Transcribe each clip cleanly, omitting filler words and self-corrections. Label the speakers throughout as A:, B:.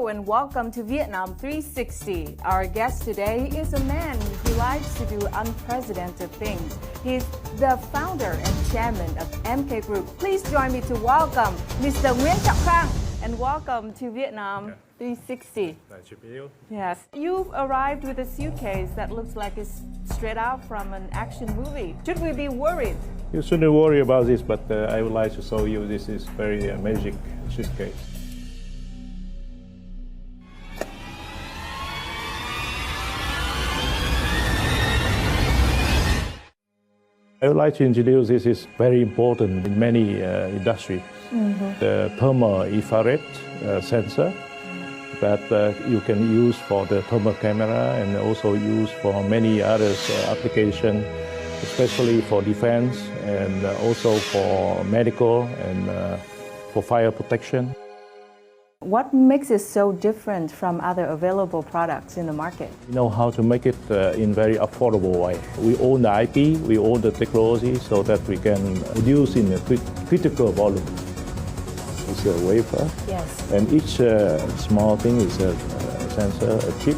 A: Hello and welcome to Vietnam 360. Our guest today is a man who likes to do unprecedented things. He's the founder and chairman of MK Group. Please join me to welcome Mr. Nguyễn Trọng Khang and welcome to Vietnam 360.
B: Nice to meet you.
A: Yes. You've arrived with a suitcase that looks like it's straight out from an action movie. Should we be worried?
B: You shouldn't worry about this, but I would like to show you this is very magic suitcase. I would like to introduce this is very important in many industries. The thermal infrared sensor that you can use for the thermal camera and also use for many other applications, especially for defense and also for medical and for fire protection.
A: What makes it so different from other available products in the market?
B: We know how to make it in very affordable way. We own the IP, we own the technology so that we can produce in a critical volume. It's a wafer.
A: Yes.
B: And each small thing is a sensor, a chip.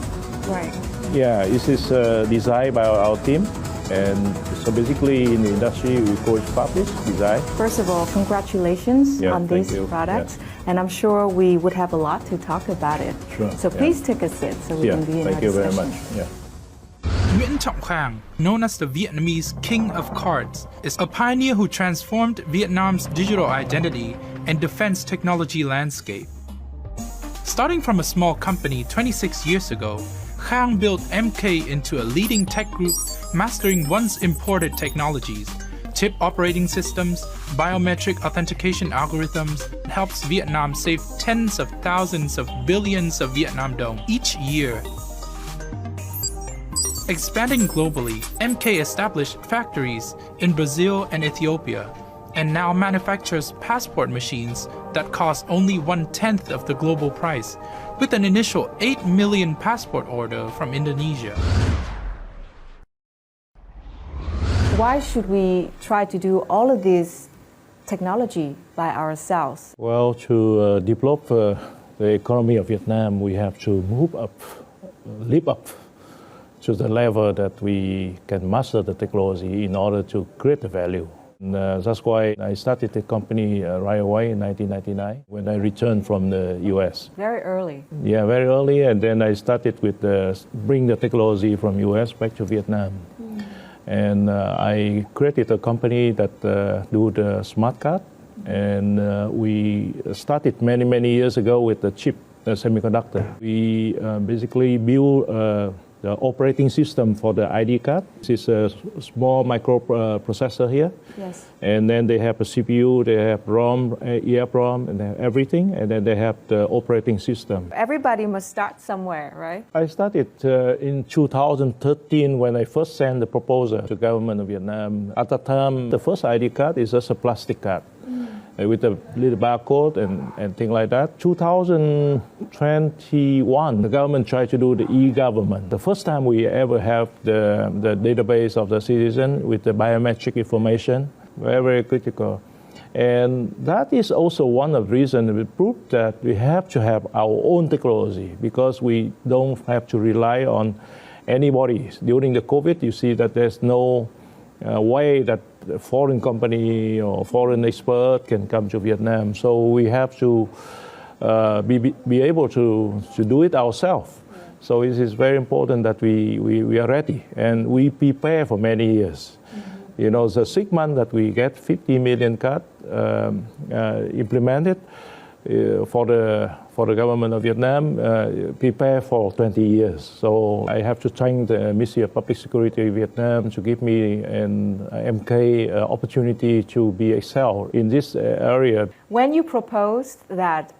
A: Right.
B: Yeah, this is designed by our team. And so basically in the industry, we call it fabless design.
A: First of all, congratulations on these products.
B: Yeah.
A: And I'm sure we would have a lot to talk about it.
B: Sure.
A: So please take a seat so we can begin our discussion.
B: Thank you very much. Yeah.
C: Nguyễn Trọng Khang, known as the Vietnamese King of Cards, is a pioneer who transformed Vietnam's digital identity and defense technology landscape. Starting from a small company 26 years ago, Khang built MK into a leading tech group mastering once imported technologies. Chip operating systems, biometric authentication algorithms helps Vietnam save tens of thousands of billions of Vietnam dong each year. Expanding globally, MK established factories in Brazil and Ethiopia, and now manufactures passport machines that cost only 1/10 of the global price, with an initial 8 million passport order from Indonesia.
A: Why should we try to do all of this technology by ourselves?
B: Well, to develop the economy of Vietnam, we have to live up to the level that we can master the technology in order to create the value. And, that's why I started the company right away in 1999 when I returned from the US.
A: Very early.
B: Yeah, very early, and then I started with bring the technology from US back to Vietnam. And I created a company that do the smart card, and we started many years ago with the chip, the semiconductor. We basically build the operating system for the ID card. This is a small microprocessor here.
A: Yes.
B: And then they have a CPU, they have ROM, EEPROM, and they have everything. And then they have the operating system.
A: Everybody must start somewhere, right?
B: I started in 2013 when I first sent the proposal to the government of Vietnam. At that time, the first ID card is just a plastic card. With a little barcode and things like that. 2021, the government tried to do the e-government. The first time we ever have the database of the citizen with the biometric information, very critical. And that is also one of the reasons we proved that we have to have our own technology because we don't have to rely on anybody. During the COVID, you see that there's no way that a foreign company or foreign expert can come to Vietnam. So we have to be able to do it ourselves. So it is very important that we are ready and we prepare for many years. You know, the 6 months that we get 50 million cards implemented for the government of Vietnam, prepare for 20 years. So I have to thank the Ministry of Public Security of Vietnam to give me an MK opportunity to be excel in this area.
A: When you proposed that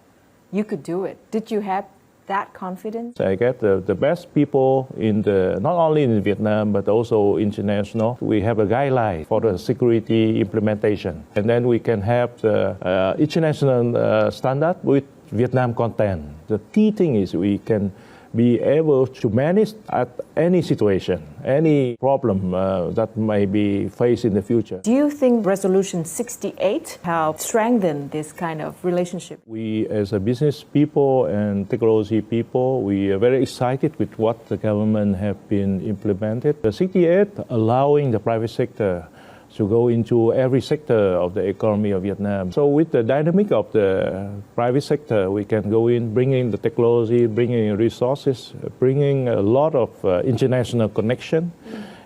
A: you could do it, did you have that confidence?
B: I get the best people not only in Vietnam, but also international. We have a guideline for the security implementation. And then we can have the international standard with Vietnam content. The key thing is we can be able to manage at any situation, any problem that may be faced in the future.
A: Do you think Resolution 68 helped strengthen this kind of relationship?
B: We, as a business people and technology people, we are very excited with what the government have been implemented. The 68 allowing the private sector to go into every sector of the economy of Vietnam. So with the dynamic of the private sector, we can go in, bringing the technology, bringing resources, bringing a lot of international connection,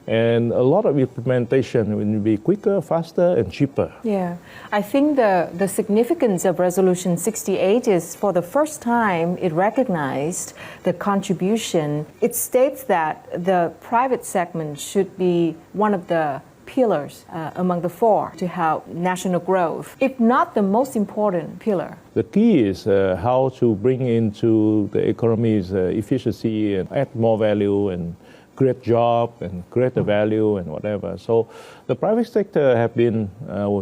B: and a lot of implementation will be quicker, faster, and cheaper.
A: Yeah, I think the significance of Resolution 68 is for the first time it recognized the contribution. It states that the private segment should be one of the pillars among the four to help national growth, if not the most important pillar.
B: The key is how to bring into the economy's efficiency and add more value and create job and create the value and whatever. So the private sector have been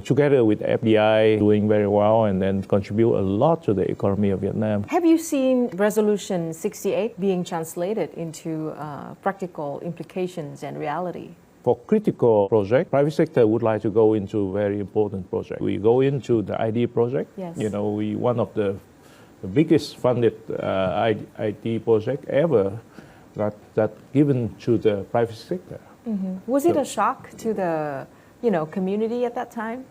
B: together with FDI doing very well and then contribute a lot to the economy of Vietnam.
A: Have you seen Resolution 68 being translated into practical implications and reality?
B: For critical project, private sector would like to go into very important project. We go into the ID project.
A: Yes.
B: You know, we one of the biggest funded IT project ever that given to the private sector.
A: Mm-hmm. Was it a shock to the community at that time?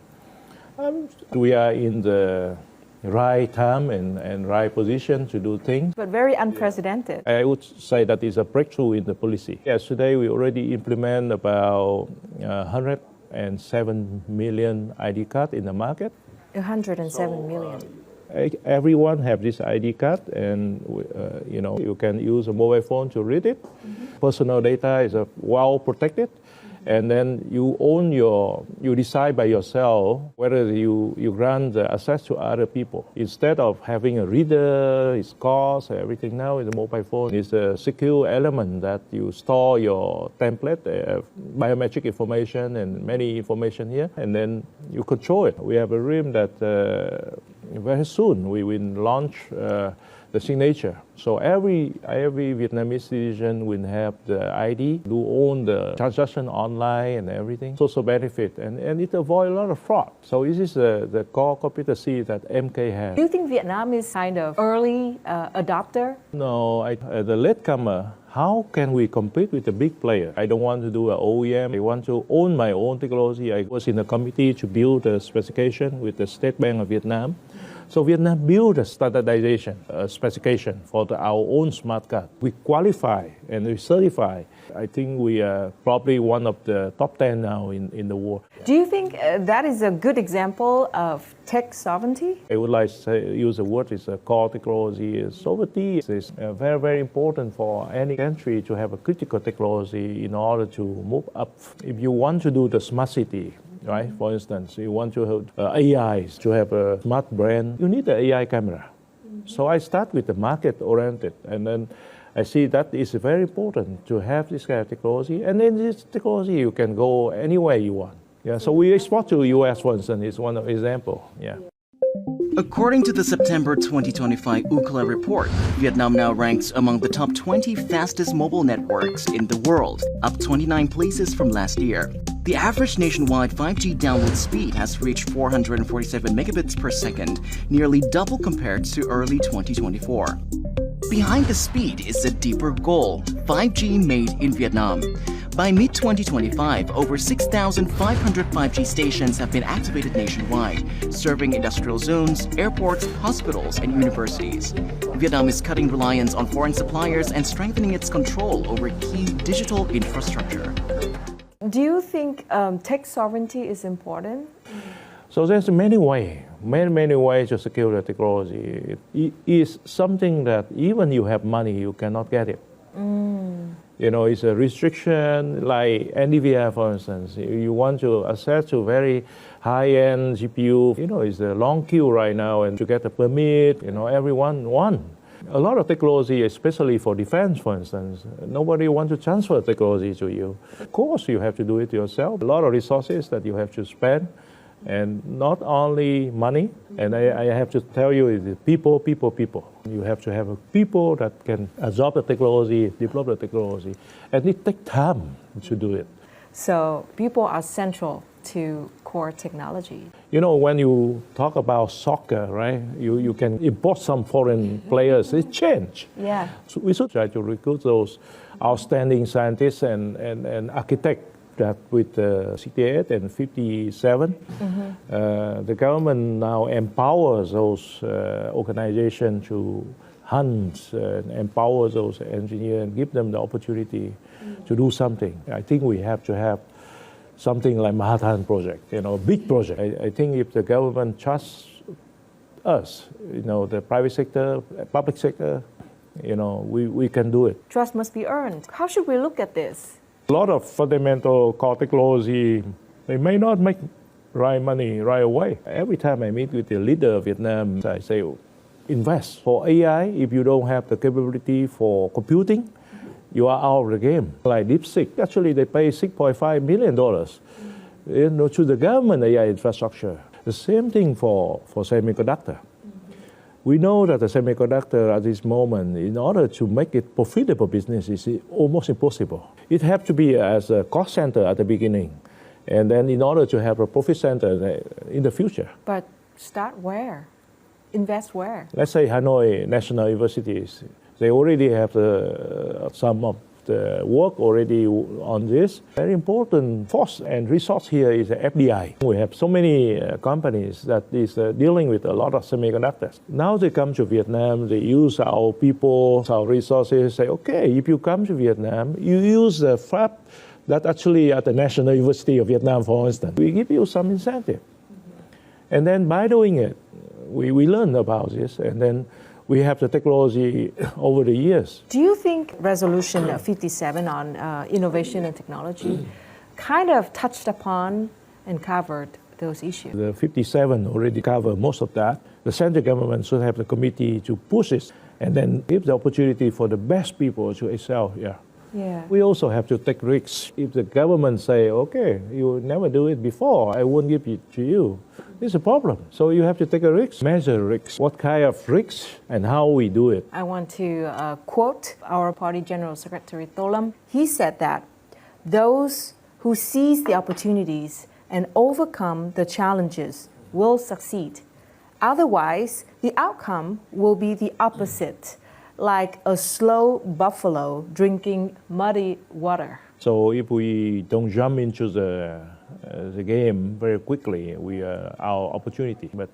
B: We are in the right time and right position to do things.
A: But very unprecedented.
B: I would say that is a breakthrough in the policy. Yesterday we already implement about 107 million ID card in the market.
A: 107 million.
B: Everyone have this ID card, and you can use a mobile phone to read it. Mm-hmm. Personal data is well protected. And then you decide by yourself whether you grant the access to other people. Instead of having a reader, its cost, everything now is a mobile phone. It's a secure element that you store your template, biometric information and many information here, and then you control it. We have a dream that very soon we will launch the signature. So every Vietnamese citizen will have the ID, do own the transaction online and everything. Social benefit, and it avoid a lot of fraud. So this is the core competency that MK has.
A: Do you think Vietnam is kind of early adopter?
B: No, the latecomer. How can we compete with the big player? I don't want to do an OEM. I want to own my own technology. I was in a committee to build a specification with the State Bank of Vietnam. So Vietnam built a standardization specification for our own smart card. We qualify and we certify. I think we are probably one of the top 10 now in the world.
A: Do you think that is a good example of tech sovereignty?
B: I would like to use the word is a core technology. Sovereignty is very, very important for any country to have a critical technology in order to move up. If you want to do the smart city, right? For instance, you want to have AIs, to have a smart brand, you need the AI camera. Mm-hmm. So I start with the market-oriented, and then I see that it's very important to have this kind of technology. And then this technology, you can go anywhere you want. Yeah. So we export to the US, for instance, is one example. Yeah.
D: According to the September 2025 Ookla report, Vietnam now ranks among the top 20 fastest mobile networks in the world, up 29 places from last year. The average nationwide 5G download speed has reached 447 megabits per second, nearly double compared to early 2024. Behind the speed is a deeper goal: 5G made in Vietnam. By mid-2025, over 6,500 5G stations have been activated nationwide, serving industrial zones, airports, hospitals, and universities. Vietnam is cutting reliance on foreign suppliers and strengthening its control over key digital infrastructure.
A: Do you think tech sovereignty is important?
B: So there's many ways to secure the technology. It is something that even you have money, you cannot get it. It's a restriction, like NVIDIA, for instance. You want to access to very high-end GPU, it's a long queue right now, and to get a permit, everyone wants. A lot of technology, especially for defense, for instance, nobody wants to transfer technology to you. Of course, you have to do it yourself. A lot of resources that you have to spend. And not only money, and I have to tell you, it's people, people, people. You have to have people that can absorb the technology, develop the technology, and it takes time to do it.
A: So people are central to core technology.
B: You know, when you talk about soccer, right, you can import some foreign players. It changed.
A: Yeah.
B: So we should try to recruit those outstanding scientists and architects that with 68 and 57, the government now empowers those organizations to hunt and empower those engineers and give them the opportunity to do something. I think we have to have something like Manhattan Project, you know, big project. I think if the government trusts us, you know, the private sector, public sector, you know, we can do it.
A: Trust must be earned. How should we look at this?
B: A lot of fundamental core technology, they may not make right money right away. Every time I meet with the leader of Vietnam, I say, invest. For AI, if you don't have the capability for computing, you are out of the game. Like DeepSeek, actually they pay $6.5 million you know, to the government AI infrastructure. The same thing for semiconductor. We know that the semiconductor at this moment, in order to make it profitable business, is almost impossible. It has to be as a cost center at the beginning, and then in order to have a profit center in the future.
A: But start where? Invest where?
B: Let's say Hanoi National Universities. They already have some of the work already on this. Very important force and resource here is the FDI. We have so many companies that is dealing with a lot of semiconductors. Now they come to Vietnam, they use our people, our resources, say, okay, if you come to Vietnam, you use the FAP that actually at the National University of Vietnam, for instance, we give you some incentive. And then by doing it, we learn about this, and then we have the technology over the years.
A: Do you think Resolution 57 on innovation and technology kind of touched upon and covered those issues?
B: The 57 already covered most of that. The central government should have the committee to push it and then give the opportunity for the best people to excel here.
A: Yeah.
B: We also have to take risks. If the government say, okay, you never do it before, I won't give it to you, it's a problem. So you have to take a risk, measure risks, what kind of risks and how we do it.
A: I want to quote our party General Secretary Tolam. He said that those who seize the opportunities and overcome the challenges will succeed. Otherwise, the outcome will be the opposite, like a slow buffalo drinking muddy water.
B: So if we don't jump into the game very quickly, we are our opportunity. But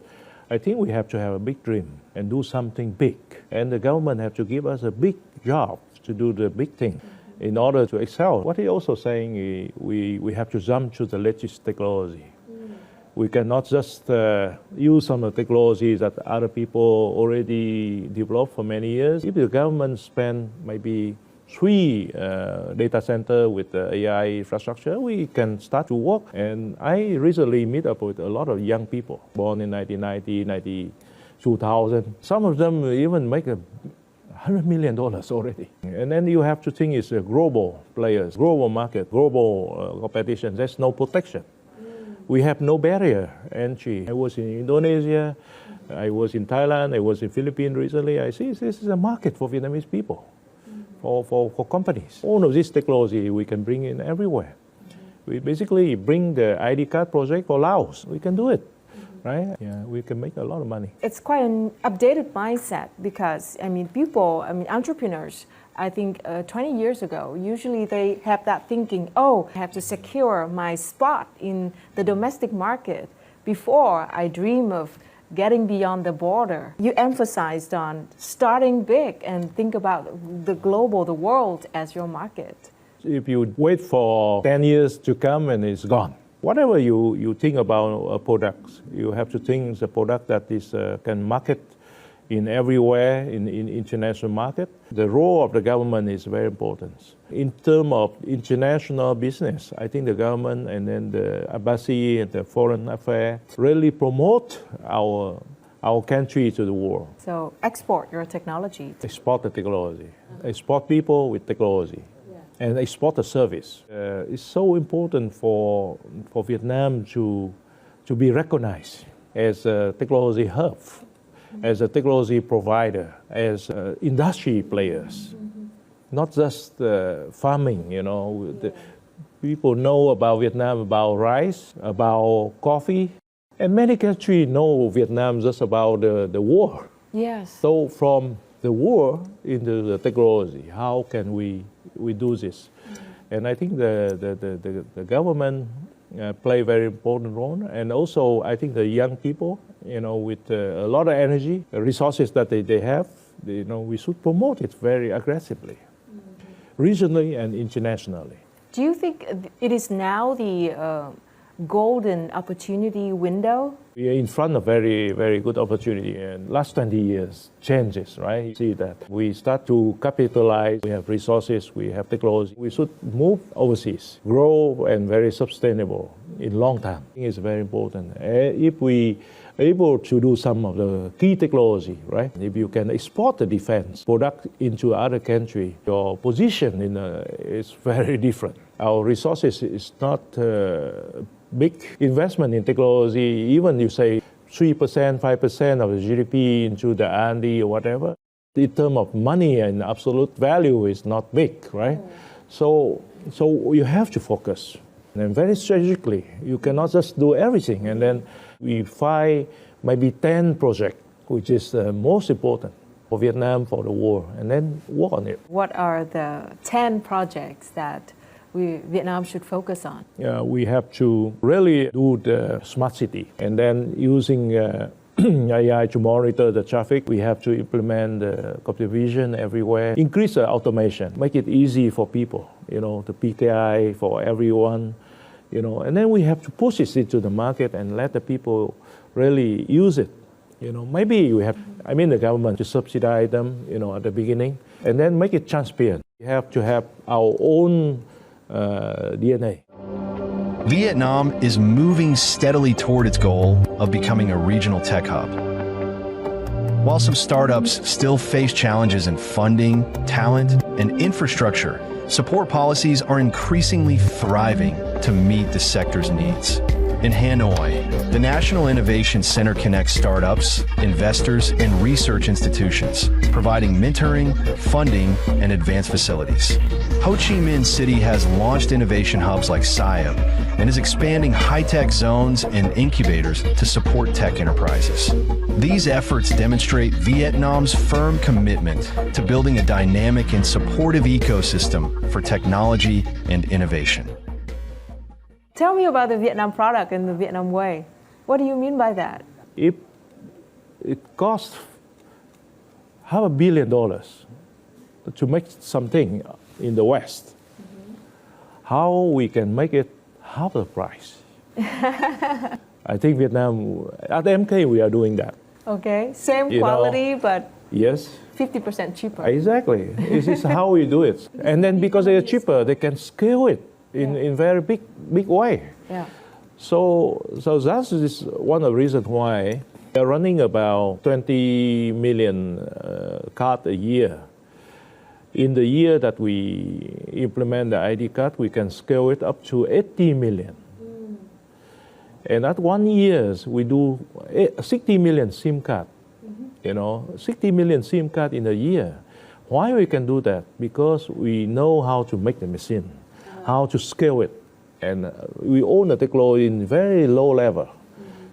B: I think we have to have a big dream and do something big. And the government have to give us a big job to do the big thing in order to excel. What he's also saying is we have to jump to the latest technology. We cannot just use some of the technologies that other people already developed for many years. If the government spend maybe 3 data centers with the AI infrastructure, we can start to work. And I recently meet up with a lot of young people born in 1990, 2000. Some of them even make $100 million already. And then you have to think it's a global players, global market, global competition. There's no protection. We have no barrier entry. I was in Indonesia, I was in Thailand, I was in Philippines recently. I see this is a market for Vietnamese people, for companies. All of this technology we can bring in everywhere. We basically bring the ID card project for Laos. We can do it, right? Yeah, we can make a lot of money.
A: It's quite an updated mindset because, entrepreneurs, I think 20 years ago, usually they have that thinking, oh, I have to secure my spot in the domestic market before I dream of getting beyond the border. You emphasized on starting big and think about the global, the world as your market.
B: If you wait for 10 years to come and it's gone. Whatever you think about a product, you have to think it's a product that is can market in everywhere in international market. The role of the government is very important. In terms of international business, I think the government and then the embassy and the foreign affairs really promote our country to the world.
A: So export your technology.
B: Export the technology. Export people with technology. And export the service. It's so important for Vietnam to to be recognized as a technology hub, as a technology provider, as industry players, not just farming, you know. People know about Vietnam, about rice, about coffee, and many countries know Vietnam just about the war.
A: Yes.
B: So from the war into the technology, how can we do this? And I think the government play a very important role, and also I think the young people, you know, with a lot of energy, the resources that they have, you know, we should promote it very aggressively, regionally and internationally.
A: Do you think it is now the golden opportunity window?
B: We are in front of very, very good opportunity, and last 20 years changes, right? You see that we start to capitalize, we have resources, we have technology. We should move overseas, grow and very sustainable in long term. I think it's very important. If we are able to do some of the key technology, right? If you can export the defense product into other country, your position is very different. Our resources is not big investment in technology, even you say 3%, 5% of the GDP into the R&D or whatever. In terms of money and absolute value is not big, right? So you have to focus, and very strategically. You cannot just do everything, and then we find maybe 10 projects, which is the most important for Vietnam for the war, and then work on it.
A: What are the 10 projects that Vietnam should focus on?
B: We have to really do the smart city, and then using AI to monitor the traffic. We have to implement the computer vision everywhere, increase the automation, make it easy for people, you know, the PKI for everyone, you know, and then we have to push it into the market and let the people really use it. You know, maybe we have, the government to subsidize them, you know, at the beginning, and then make it transparent. We have to have our own DNA.
E: Vietnam is moving steadily toward its goal of becoming a regional tech hub. While some startups still face challenges in funding, talent, and infrastructure, support policies are increasingly thriving to meet the sector's needs. In Hanoi, the National Innovation Center connects startups, investors, and research institutions, providing mentoring, funding, and advanced facilities. Ho Chi Minh City has launched innovation hubs like SIAM and is expanding high-tech zones and incubators to support tech enterprises. These efforts demonstrate Vietnam's firm commitment to building a dynamic and supportive ecosystem for technology and innovation.
A: Tell me about the Vietnam product in the Vietnam way. What do you mean by that?
B: It costs $500 million to make something in the West. How we can make it half the price? I think Vietnam, at MK, we are doing that.
A: Okay, same quality, but
B: yes,
A: 50% cheaper.
B: Exactly. This is how we do it. And then because they are cheaper, they can scale it in very big way.
A: Yeah.
B: So that is one of the reasons why they're running about 20 million cards a year. In the year that we implement the ID card, we can scale it up to 80 million. And at 1 year, we do 60 million SIM card. You know, 60 million SIM card in a year. Why we can do that? Because we know how to make the machine, how to scale it. And we own the technology in very low level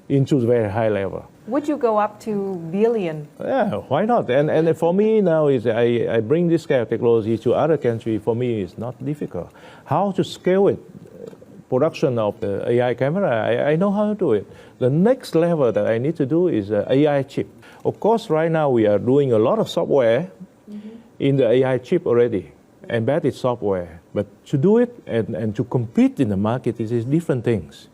B: into very high level.
A: Would you go up to billion?
B: Yeah, why not? And for me now is I bring this kind of technology to other countries. For me, it's not difficult. How to scale it? Production of the AI camera, I know how to do it. The next level that I need to do is AI chip. Of course, right now we are doing a lot of software in the AI chip already, embedded software. But to do it and to compete in the market is different things.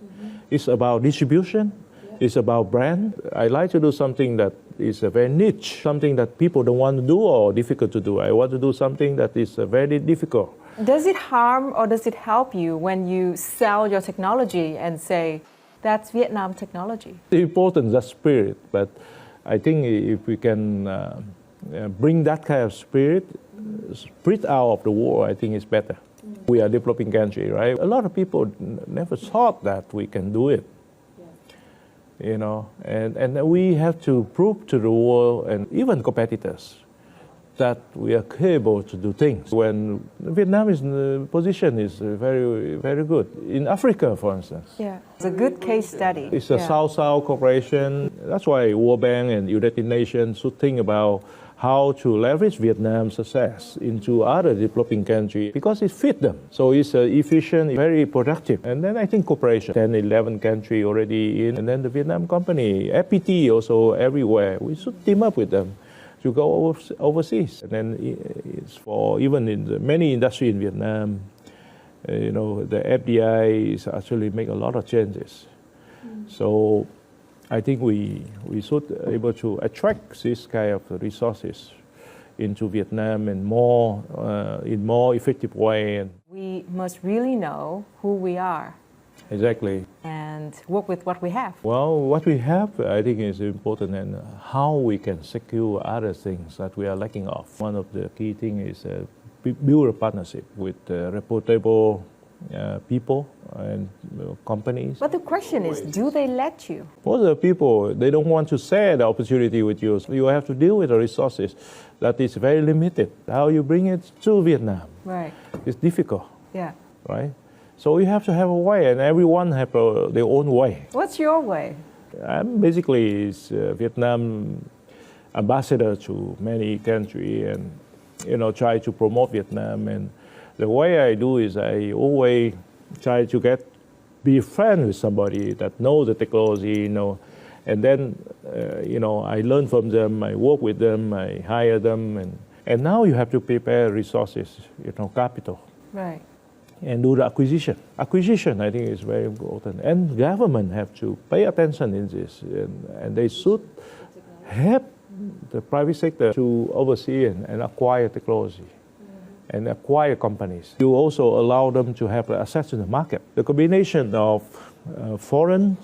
B: It's about distribution. It's about brand. I like to do something that is very niche, something that people don't want to do or difficult to do. I want to do something that is very difficult.
A: Does it harm or does it help you when you sell your technology and say, that's Vietnam technology?
B: It's important, that spirit, but I think if we can bring that kind of spirit out of the world, I think it's better. We are a developing country, right? A lot of people never thought that we can do it. and we have to prove to the world and even competitors that we are capable to do things. When Vietnam's position is very, very good. In Africa, for instance.
A: Yeah, it's a good case study.
B: It's a South-South cooperation. That's why World Bank and United Nations should think about how to leverage Vietnam's success into other developing countries because it fits them. So it's efficient, very productive. And then I think cooperation, 10, 11 countries already in. And then the Vietnam company, FPT also everywhere. We should team up with them to go overseas. And then it's for even in the many industries in Vietnam, the FDI is actually make a lot of changes. So I think we should be able to attract this kind of resources into Vietnam and in more effective way.
A: We must really know who we are.
B: Exactly.
A: And work with what we have.
B: Well, what we have, I think, is important, and how we can secure other things that we are lacking of. One of the key things is build a partnership with reputable people and companies.
A: But the question is, do they let you?
B: Most of the people, they don't want to share the opportunity with you. So you have to deal with the resources that is very limited. How you bring it to Vietnam?
A: Right.
B: It's difficult.
A: Yeah.
B: Right? So you have to have a way, and everyone have their own way.
A: What's your way?
B: I'm basically Vietnam ambassador to many countries, and try to promote Vietnam. And the way I do is I always try to be friends with somebody that knows the technology, and then I learn from them, I work with them, I hire them, and now you have to prepare resources, capital.
A: Right.
B: And do the acquisition. Acquisition, I think, is very important. And government have to pay attention in this. And they should help the private sector to oversee and acquire technology and acquire companies. You also allow them to have access to the market. The combination of foreign,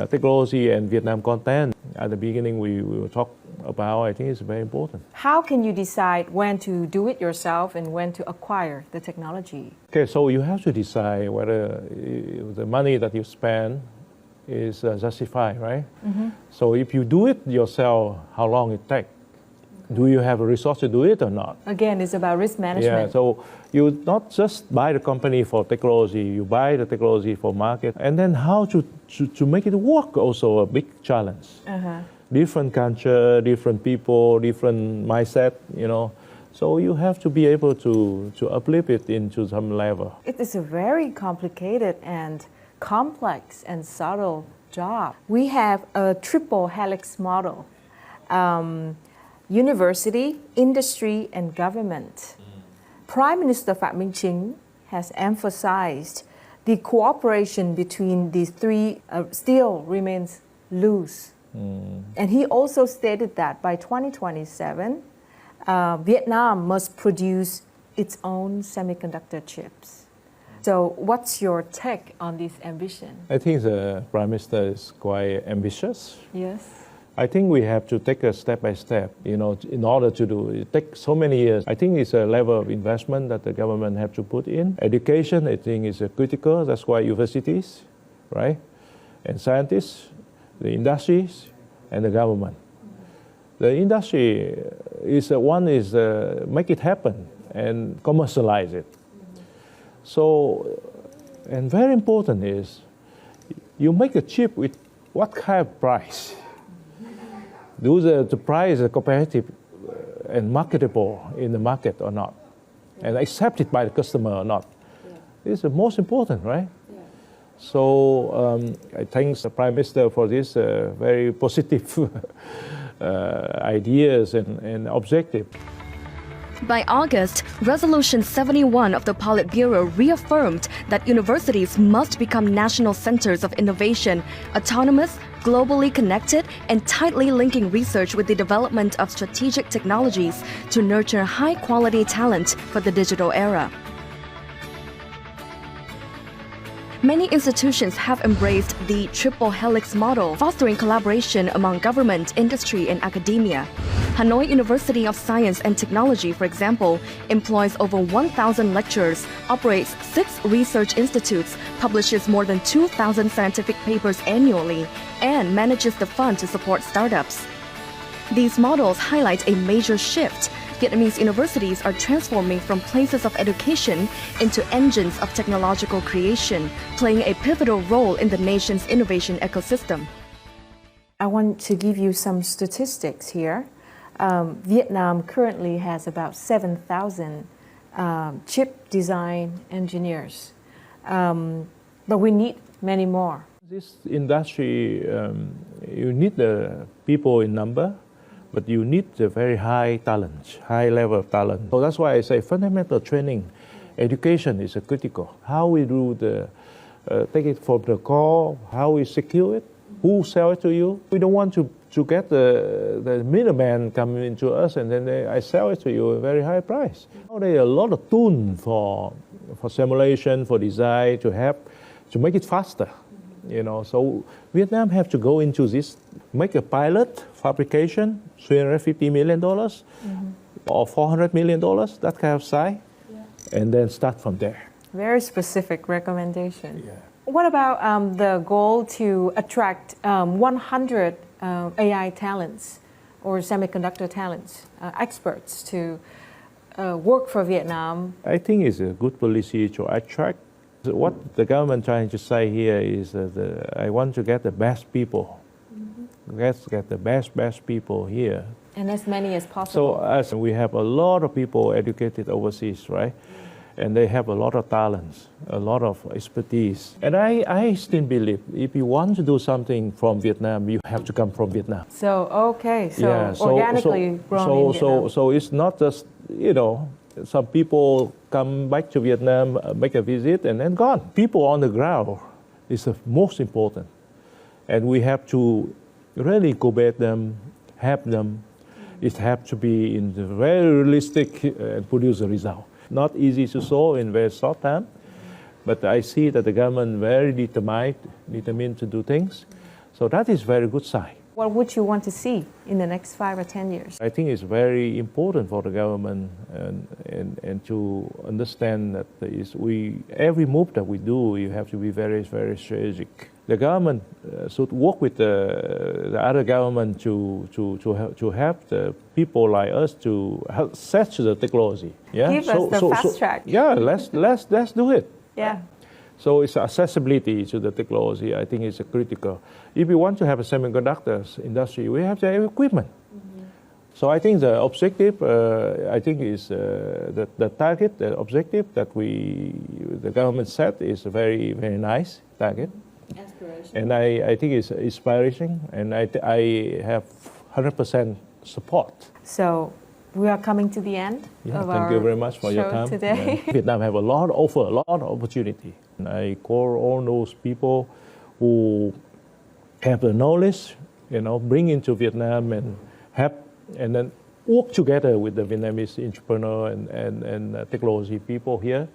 B: technology and Vietnam content, at the beginning we will talk about, I think it's very important.
A: How can you decide when to do it yourself and when to acquire the technology?
B: Okay, so you have to decide whether the money that you spend is justified, right? Mm-hmm. So if you do it yourself, how long it takes? Do you have a resource to do it or not?
A: Again, it's about risk management.
B: Yeah, so you not just buy the company for technology, you buy the technology for market, and then how to make it work also a big challenge. Uh-huh. Different culture, different people, different mindset, So you have to be able to uplift it into some level.
A: It is a very complicated and complex and subtle job. We have a triple helix model. University, industry, and government. Prime Minister Phạm Minh Chính has emphasized the cooperation between these three still remains loose. And he also stated that by 2027, Vietnam must produce its own semiconductor chips. So what's your take on this ambition?
B: I think the Prime Minister is quite ambitious.
A: Yes.
B: I think we have to take a step by step, in order to do it. It takes so many years. I think it's a level of investment that the government have to put in. Education, I think, is critical. That's why universities, right? And scientists, the industries, and the government. The industry is make it happen and commercialize it. So, and very important is, you make a chip with what kind of price? Do the price competitive and marketable in the market or not? And accepted by the customer or not? Yeah. It's the most important, right? Yeah. So I thank the Prime Minister for this very positive ideas and objective.
F: By August, Resolution 71 of the Politburo reaffirmed that universities must become national centers of innovation, autonomous, globally connected, and tightly linking research with the development of strategic technologies to nurture high-quality talent for the digital era. Many institutions have embraced the triple helix model, fostering collaboration among government, industry, and academia. Hanoi University of Science and Technology, for example, employs over 1,000 lecturers, operates 6 research institutes, publishes more than 2,000 scientific papers annually, and manages the fund to support startups. These models highlight a major shift. Vietnamese universities are transforming from places of education into engines of technological creation, playing a pivotal role in the nation's innovation ecosystem.
A: I want to give you some statistics here. Vietnam currently has about 7,000 chip design engineers, but we need many more.
B: This industry, you need the people in number, but you need a very high talent, high level of talent. So that's why I say fundamental training, education is critical. How we do take it from the core, how we secure it, who sell it to you. We don't want to get the middleman coming into us and then I sell it to you at a very high price. Now there are a lot of tools for simulation, for design, to make it faster. So Vietnam have to go into this, make a pilot fabrication, $350 million or $400 million, that kind of size, and then start from there.
A: Very specific recommendation.
B: Yeah.
A: What about the goal to attract 100 AI talents or semiconductor talents, experts to work for Vietnam?
B: I think it's a good policy to attract. What the government trying to say here is that I want to get the best people. Let's get the best people here.
A: And as many as possible.
B: So as we have a lot of people educated overseas, right? And they have a lot of talents, a lot of expertise. And I still believe if you want to do something from Vietnam, you have to come from Vietnam.
A: So, okay, organically grown in Vietnam.
B: So it's not just, some people come back to Vietnam, make a visit, and then gone. People on the ground is the most important. And we have to really incubate them, help them. It has to be in the very realistic and produce a result. Not easy to solve in very short time, but I see that the government very determined to do things. So that is very good sign.
A: What would you want to see in the next 5 or 10 years?
B: I think it's very important for the government and to understand that every move that we do, you have to be very, very strategic. The government should work with the other government to help the people like us to set the technology. Yeah?
A: Give us the fast track.
B: Yeah, let's do it.
A: Yeah.
B: So it's accessibility to the technology, I think is critical. If you want to have a semiconductors industry, we have to have equipment. So I think the objective, is the target, the objective that the government set is a very, very nice target. And I think it's inspiring, and I have 100% support.
A: So we are coming to the end of
B: thank you very much for your time
A: today.
B: Vietnam have a lot of opportunity. And I call all those people who have the knowledge, bring into Vietnam and then work together with the Vietnamese entrepreneur and technology people here,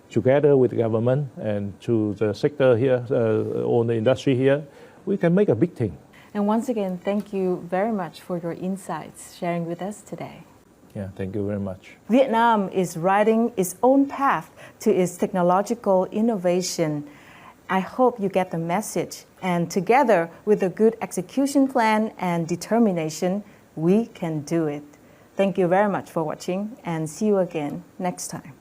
B: together with the government and to the sector here, on the industry here, we can make a big thing.
A: And once again, thank you very much for your insights sharing with us today.
B: Yeah, thank you very much.
A: Vietnam is riding its own path to its technological innovation. I hope you get the message. And together with a good execution plan and determination, we can do it. Thank you very much for watching and see you again next time.